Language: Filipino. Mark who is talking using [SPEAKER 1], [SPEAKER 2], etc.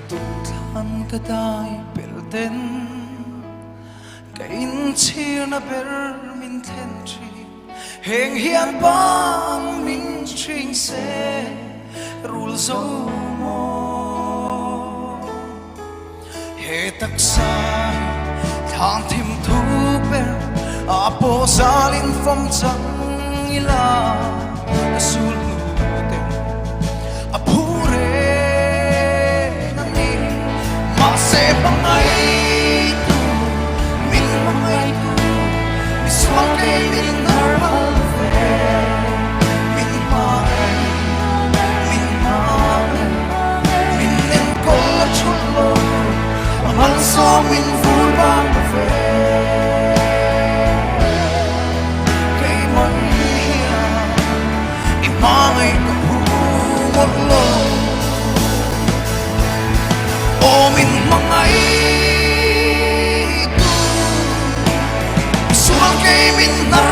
[SPEAKER 1] Tutlan ka dai pelten kain chia na ber min ten tri heng hian bang min tring se rul zo mo he tak sai thang thim thu ber apo zalin phong chang ila sul ten apure nani ma se bangai tu min bangai tu miswang ke min narwal ve min ma min nen kol chul lo amal so min vul bang ve kay mon hiya imangay ko một lo o min mangai tu suang kay min nar